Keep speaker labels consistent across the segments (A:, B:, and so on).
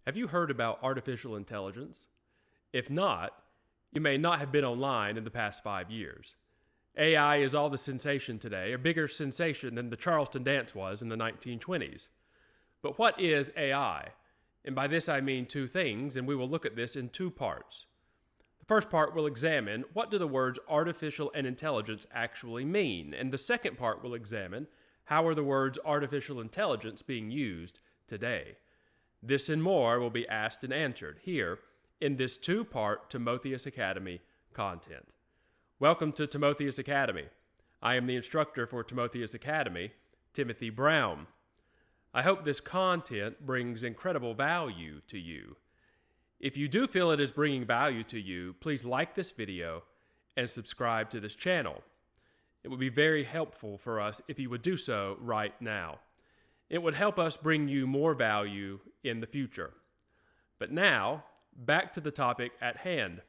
A: Have you heard about artificial intelligence? If not, you may not have been online in the past 5 years. AI is all the sensation today, a bigger sensation than the Charleston dance was in the 1920s. But what is AI? And by this I mean two things, and we will look at this in two parts. The first part will examine what do the words artificial and intelligence actually mean, and the second part will examine how are the words artificial intelligence being used today. This and more will be asked and answered here in this two-part Timotheus Academy content. Welcome to Timotheus Academy. I am the instructor for Timotheus Academy, Timothy Brown. I hope this content brings incredible value to you. If you do feel it is bringing value to you, please like this video and subscribe to this channel. It would be very helpful for us if you would do so right now. It would help us bring you more value in the future. But now, back to the topic at hand.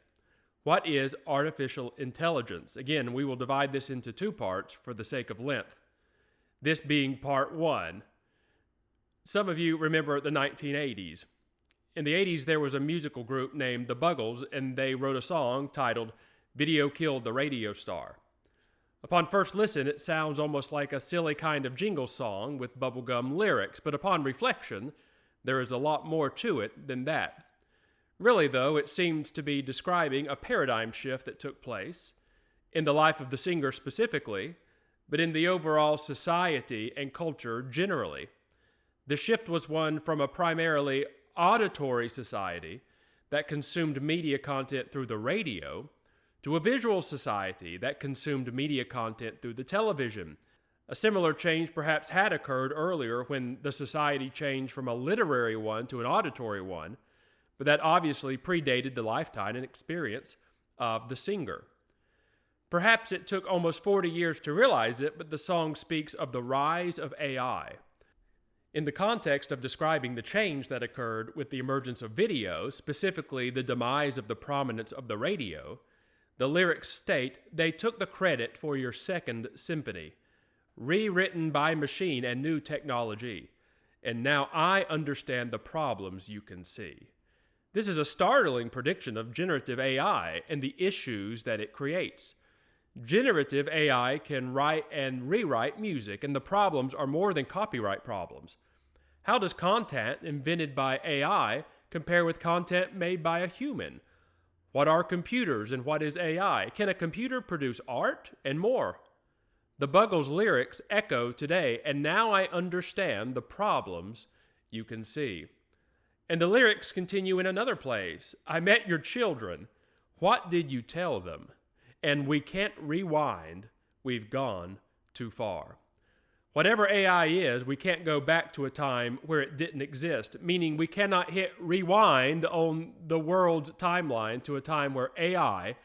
A: What is artificial intelligence? Again, we will divide this into two parts for the sake of length. This being part one. Some of you remember the 1980s. In the 80s, there was a musical group named the Buggles, and they wrote a song titled "Video Killed the Radio Star." Upon first listen, it sounds almost like a silly kind of jingle song with bubblegum lyrics, but upon reflection, there is a lot more to it than that. Really, though, it seems to be describing a paradigm shift that took place, in the life of the singer specifically, but in the overall society and culture generally. The shift was one from a primarily auditory society that consumed media content through the radio to a visual society that consumed media content through the television. A similar change perhaps had occurred earlier when the society changed from a literary one to an auditory one, but that obviously predated the lifetime and experience of the singer. Perhaps it took almost 40 years to realize it, but the song speaks of the rise of AI. In the context of describing the change that occurred with the emergence of video, specifically the demise of the prominence of the radio, the lyrics state, "They took the credit for your second symphony, rewritten by machine and new technology, and now I understand the problems you can see." This is a startling prediction of generative AI and the issues that it creates. Generative AI can write and rewrite music, and the problems are more than copyright problems. How does content invented by AI compare with content made by a human? What are computers and what is AI? Can a computer produce art? And more. The Buggles' lyrics echo today, "And now I understand the problems you can see." And the lyrics continue in another place. "I met your children. What did you tell them? And we can't rewind. We've gone too far." Whatever AI is, we can't go back to a time where it didn't exist, meaning we cannot hit rewind on the world's timeline to a time where AI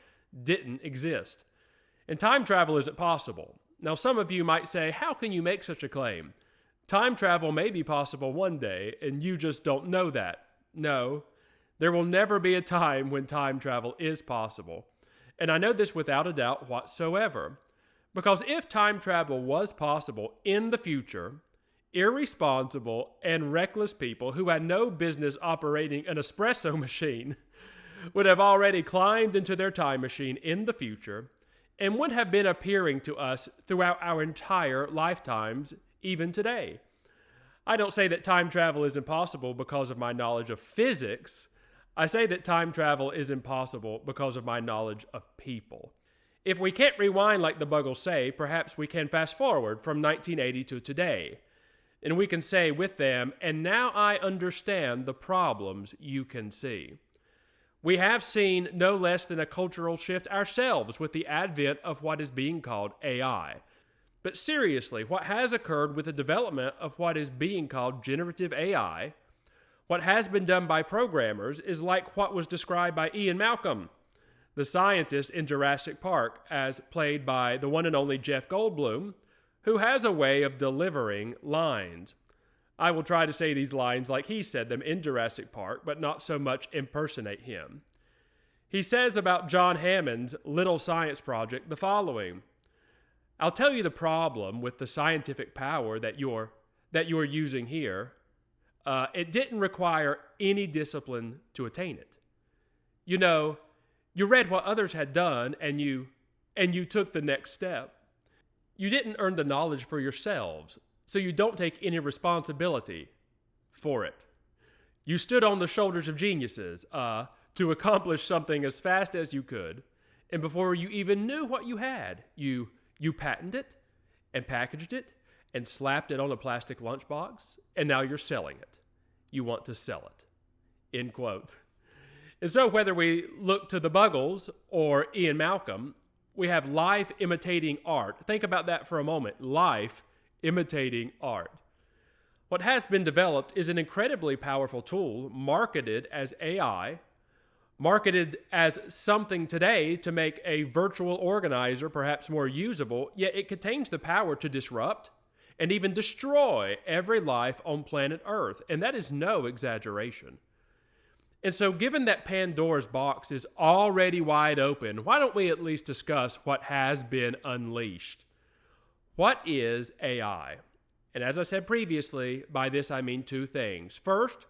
A: didn't exist. And time travel isn't possible. Now, some of you might say, how can you make such a claim? Time travel may be possible one day, and you just don't know that. No, there will never be a time when time travel is possible. And I know this without a doubt whatsoever. Because if time travel was possible in the future, irresponsible and reckless people who had no business operating an espresso machine would have already climbed into their time machine in the future and would have been appearing to us throughout our entire lifetimes, even today. I don't say that time travel is impossible because of my knowledge of physics. I say that time travel is impossible because of my knowledge of people. If we can't rewind like the Buggles say, perhaps we can fast forward from 1980 to today. And we can say with them, "And now I understand the problems you can see." We have seen no less than a cultural shift ourselves with the advent of what is being called AI. But seriously, what has occurred with the development of what is being called generative AI, what has been done by programmers, is like what was described by Ian Malcolm, the scientist in Jurassic Park, as played by the one and only Jeff Goldblum, who has a way of delivering lines. I will try to say these lines like he said them in Jurassic Park, but not so much impersonate him. He says about John Hammond's little science project the following: "I'll tell you the problem with the scientific power that you're using here. It didn't require any discipline to attain it. You know, you read what others had done and you took the next step. You didn't earn the knowledge for yourselves, so you don't take any responsibility for it. You stood on the shoulders of geniuses to accomplish something as fast as you could, and before you even knew what you had, you patented it and packaged it and slapped it on a plastic lunchbox, and now you're selling it. You want to sell it. End quote. And so whether we look to the Buggles or Ian Malcolm, we have life imitating art. Think about that for a moment. Life imitating art. What has been developed is an incredibly powerful tool marketed as AI, marketed as something today to make a virtual organizer perhaps more usable, yet it contains the power to disrupt and even destroy every life on planet Earth. And that is no exaggeration. And so given that Pandora's box is already wide open, why don't we at least discuss what has been unleashed? What is AI? And as I said previously, by this I mean two things. First,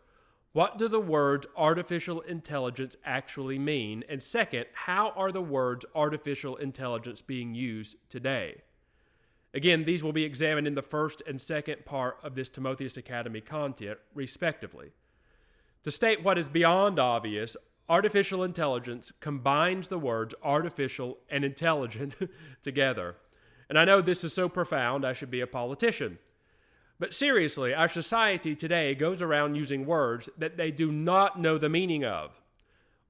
A: what do the words artificial intelligence actually mean? And second, how are the words artificial intelligence being used today? Again, these will be examined in the first and second part of this Timotheus Academy content, respectively. To state what is beyond obvious, artificial intelligence combines the words artificial and intelligent together. And I know this is so profound, I should be a politician. But seriously, our society today goes around using words that they do not know the meaning of,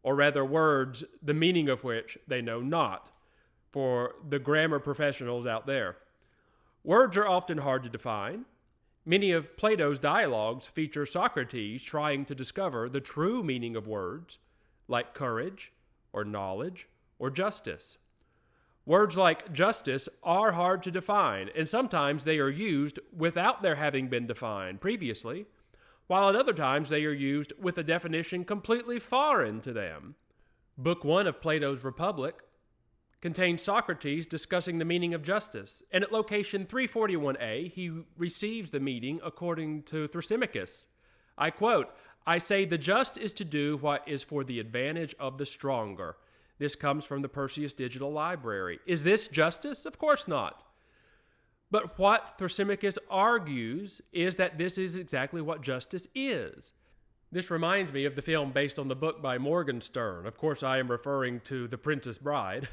A: or rather words the meaning of which they know not, for the grammar professionals out there. Words are often hard to define. Many of Plato's dialogues feature Socrates trying to discover the true meaning of words, like courage, or knowledge, or justice. Words like justice are hard to define, and sometimes they are used without their having been defined previously, while at other times they are used with a definition completely foreign to them. Book 1 of Plato's Republic contains Socrates discussing the meaning of justice, and at location 341a, he receives the meaning according to Thrasymachus. I quote, "I say the just is to do what is for the advantage of the stronger." This comes from the Perseus Digital Library. Is this justice? Of course not. But what Thrasymachus argues is that this is exactly what justice is. This reminds me of the film based on the book by Morgenstern. Of course, I am referring to The Princess Bride,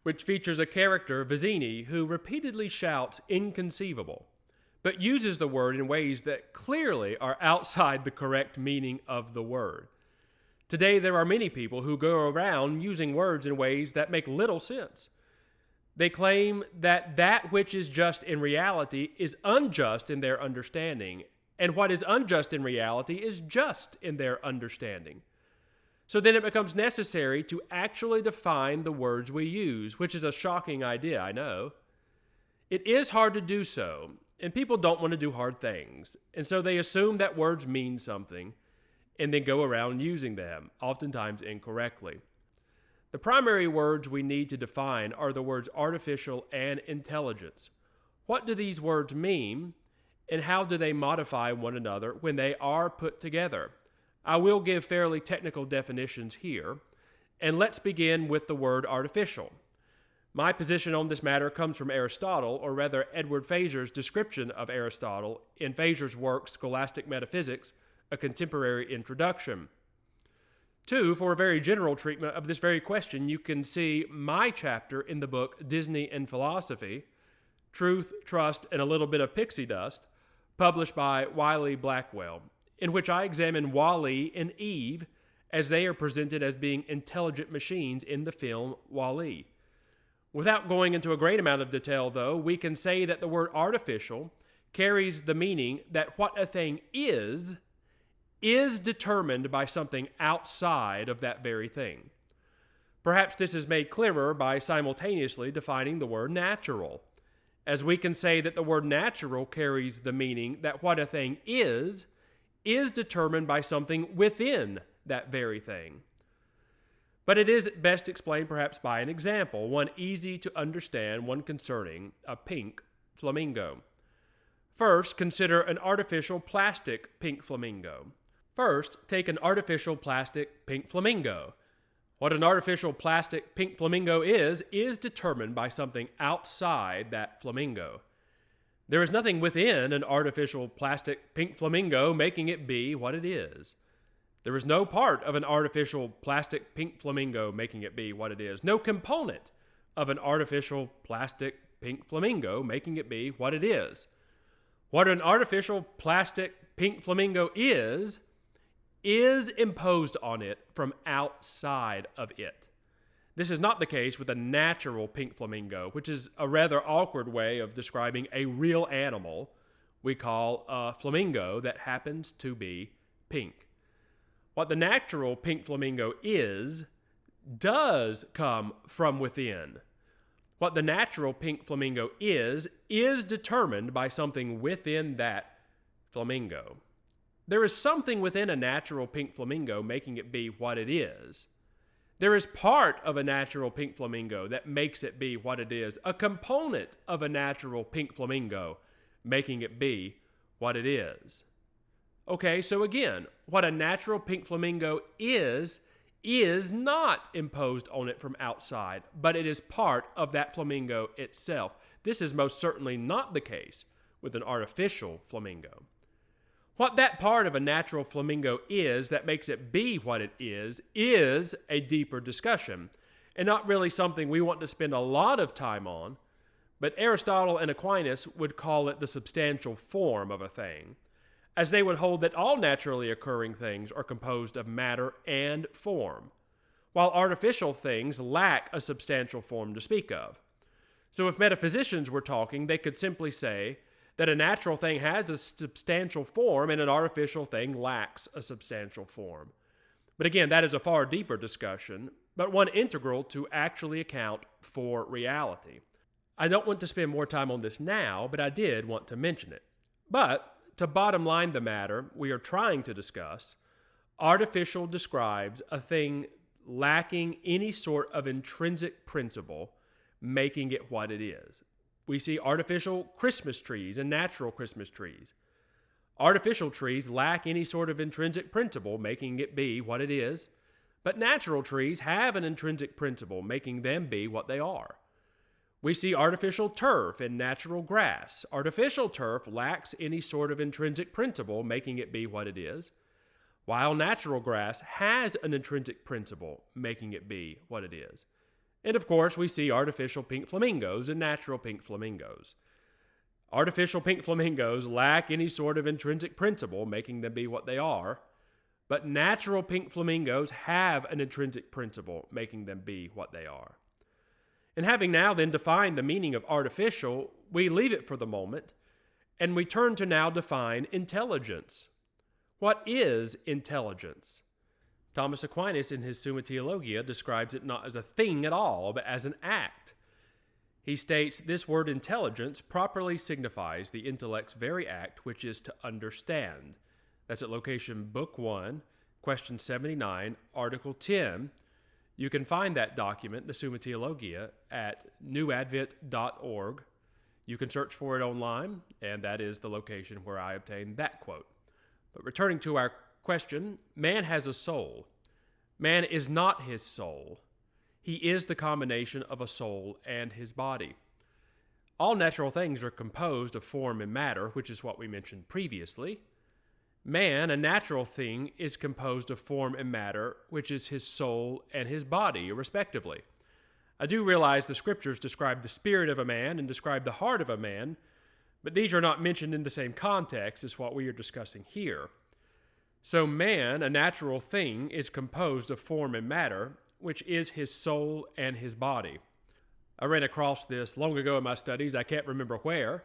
A: which features a character, Vizzini, who repeatedly shouts inconceivable, but uses the word in ways that clearly are outside the correct meaning of the word. Today, there are many people who go around using words in ways that make little sense. They claim that that which is just in reality is unjust in their understanding, and what is unjust in reality is just in their understanding. So then it becomes necessary to actually define the words we use, which is a shocking idea, I know. It is hard to do so, and people don't want to do hard things, and so they assume that words mean something, and then go around using them, oftentimes incorrectly. The primary words we need to define are the words artificial and intelligence. What do these words mean, and how do they modify one another when they are put together? I will give fairly technical definitions here, and let's begin with the word artificial. My position on this matter comes from Aristotle, or rather Edward Feser's description of Aristotle in Feser's work Scholastic Metaphysics, a Contemporary Introduction. 2, for a very general treatment of this very question, you can see my chapter in the book Disney and Philosophy, Truth, Trust, and a Little Bit of Pixie Dust, published by Wiley Blackwell, in which I examine Wall-E and Eve as they are presented as being intelligent machines in the film Wall-E. Without going into a great amount of detail, though, we can say that the word artificial carries the meaning that what a thing is determined by something outside of that very thing. Perhaps this is made clearer by simultaneously defining the word natural, as we can say that the word natural carries the meaning that what a thing is determined by something within that very thing. But it is best explained perhaps by an example, one easy to understand, one concerning a pink flamingo. First, consider an artificial plastic pink flamingo. First, take an artificial plastic pink flamingo. What an artificial plastic pink flamingo is determined by something outside that flamingo. There is nothing within an artificial plastic pink flamingo making it be what it is. There is no part of an artificial plastic pink flamingo making it be what it is. No component of an artificial plastic pink flamingo making it be what it is. What an artificial plastic pink flamingo is imposed on it from outside of it. This is not the case with a natural pink flamingo, which is a rather awkward way of describing a real animal we call a flamingo that happens to be pink. What the natural pink flamingo does come from within. What the natural pink flamingo is determined by something within that flamingo. There is something within a natural pink flamingo making it be what it is. There is part of a natural pink flamingo that makes it be what it is. A component of a natural pink flamingo making it be what it is. Okay, so again, what a natural pink flamingo is not imposed on it from outside, but it is part of that flamingo itself. This is most certainly not the case with an artificial flamingo. What that part of a natural flamingo is that makes it be what it is a deeper discussion, and not really something we want to spend a lot of time on, but Aristotle and Aquinas would call it the substantial form of a thing, as they would hold that all naturally occurring things are composed of matter and form, while artificial things lack a substantial form to speak of. So if metaphysicians were talking, they could simply say that a natural thing has a substantial form and an artificial thing lacks a substantial form. But again, that is a far deeper discussion, but one integral to actually account for reality. I don't want to spend more time on this now, but I did want to mention it. But to bottom line the matter we are trying to discuss, artificial describes a thing lacking any sort of intrinsic principle, making it what it is. We see artificial Christmas trees and natural Christmas trees. Artificial trees lack any sort of intrinsic principle, making it be what it is, but natural trees have an intrinsic principle, making them be what they are. We see artificial turf and natural grass. Artificial turf lacks any sort of intrinsic principle, making it be what it is, while natural grass has an intrinsic principle, making it be what it is. And of course, we see artificial pink flamingos and natural pink flamingos. Artificial pink flamingos lack any sort of intrinsic principle, making them be what they are, but natural pink flamingos have an intrinsic principle, making them be what they are. And having now then defined the meaning of artificial, we leave it for the moment, and we turn to now define intelligence. What is intelligence? Thomas Aquinas in his Summa Theologia describes it not as a thing at all, but as an act. He states, this word intelligence properly signifies the intellect's very act, which is to understand. That's at location Book 1, question 79, Article 10. You can find that document, the Summa Theologia, at newadvent.org. You can search for it online, and that is the location where I obtained that quote. But returning to our question, man has a soul. Man is not his soul. He is the combination of a soul and his body. All natural things are composed of form and matter, which is what we mentioned previously. Man, a natural thing, is composed of form and matter, which is his soul and his body, respectively. I do realize the scriptures describe the spirit of a man and describe the heart of a man, but these are not mentioned in the same context as what we are discussing here. So man, a natural thing, is composed of form and matter, which is his soul and his body. I ran across this long ago in my studies, I can't remember where,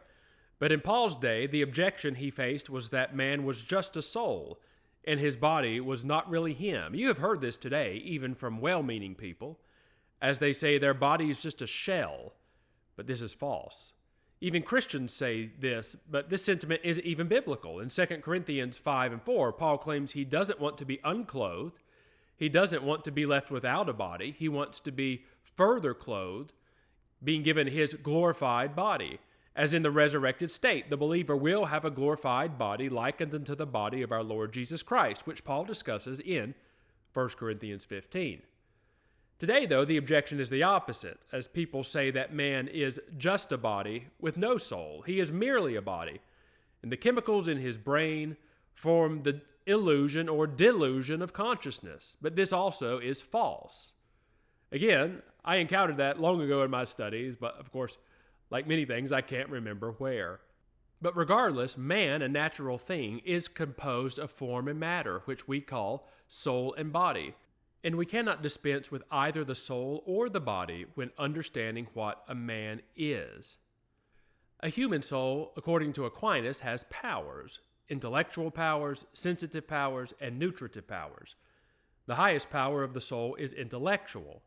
A: but in Paul's day, the objection he faced was that man was just a soul, and his body was not really him. You have heard this today, even from well-meaning people, as they say their body is just a shell, but this is false. Even Christians say this, but this sentiment isn't even biblical. In 2 Corinthians 5 and 4, Paul claims he doesn't want to be unclothed. He doesn't want to be left without a body. He wants to be further clothed, being given his glorified body, As in the resurrected state, the believer will have a glorified body likened unto the body of our Lord Jesus Christ, which Paul discusses in 1 Corinthians 15. Today, though, the objection is the opposite, as people say that man is just a body with no soul. He is merely a body, and the chemicals in his brain form the illusion or delusion of consciousness. But this also is false. Again, I encountered that long ago in my studies, but of course, like many things, I can't remember where. But regardless, man, a natural thing, is composed of form and matter, which we call soul and body. And we cannot dispense with either the soul or the body when understanding what a man is. A human soul, according to Aquinas, has powers: intellectual powers, sensitive powers, and nutritive powers. The highest power of the soul is intellectual,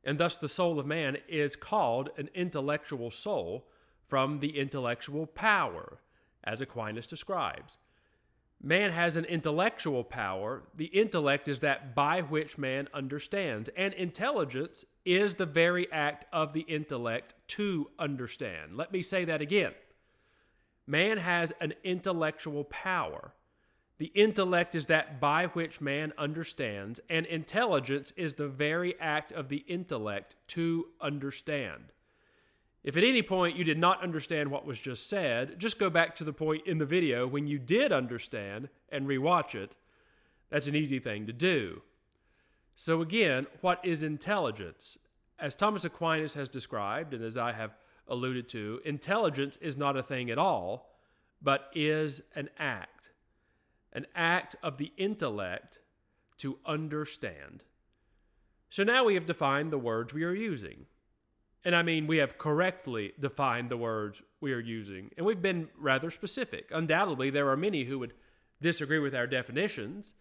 A: and thus the soul of man is called an intellectual soul from the intellectual power, as Aquinas describes. Man has an intellectual power. The intellect is that by which man understands, and intelligence is the very act of the intellect to understand. Let me say that again. Man has an intellectual power. The intellect is that by which man understands, and intelligence is the very act of the intellect to understand. If at any point you did not understand what was just said, just go back to the point in the video when you did understand and rewatch it. That's an easy thing to do. So again, what is intelligence? As Thomas Aquinas has described, and as I have alluded to, intelligence is not a thing at all, but is an act of the intellect to understand. So now we have defined the words we are using. And I mean, we have correctly defined the words we are using, and we've been rather specific. Undoubtedly, there are many who would disagree with our definitions,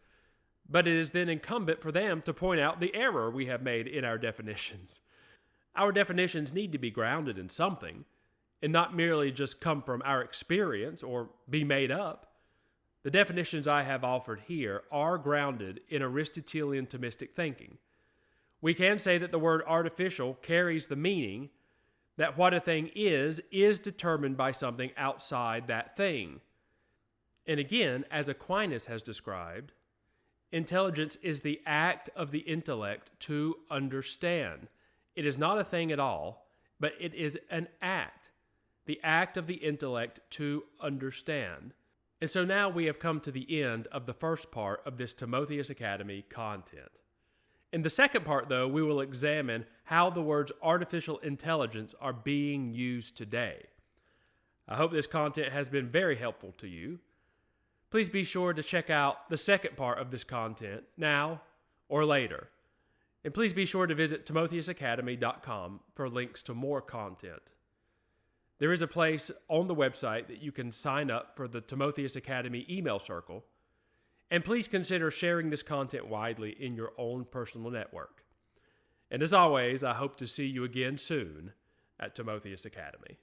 A: but it is then incumbent for them to point out the error we have made in our definitions. Our definitions need to be grounded in something, and not merely just come from our experience or be made up. The definitions I have offered here are grounded in Aristotelian Thomistic thinking. We can say that the word artificial carries the meaning that what a thing is determined by something outside that thing. And again, as Aquinas has described, intelligence is the act of the intellect to understand. It is not a thing at all, but it is an act, the act of the intellect to understand. And so now we have come to the end of the first part of this Timotheus Academy content. In the second part, though, we will examine how the words artificial intelligence are being used today. I hope this content has been very helpful to you. Please be sure to check out the second part of this content now or later. And please be sure to visit TimotheusAcademy.com for links to more content. There is a place on the website that you can sign up for the Timotheus Academy email circle. And please consider sharing this content widely in your own personal network. And as always, I hope to see you again soon at Timotheus Academy.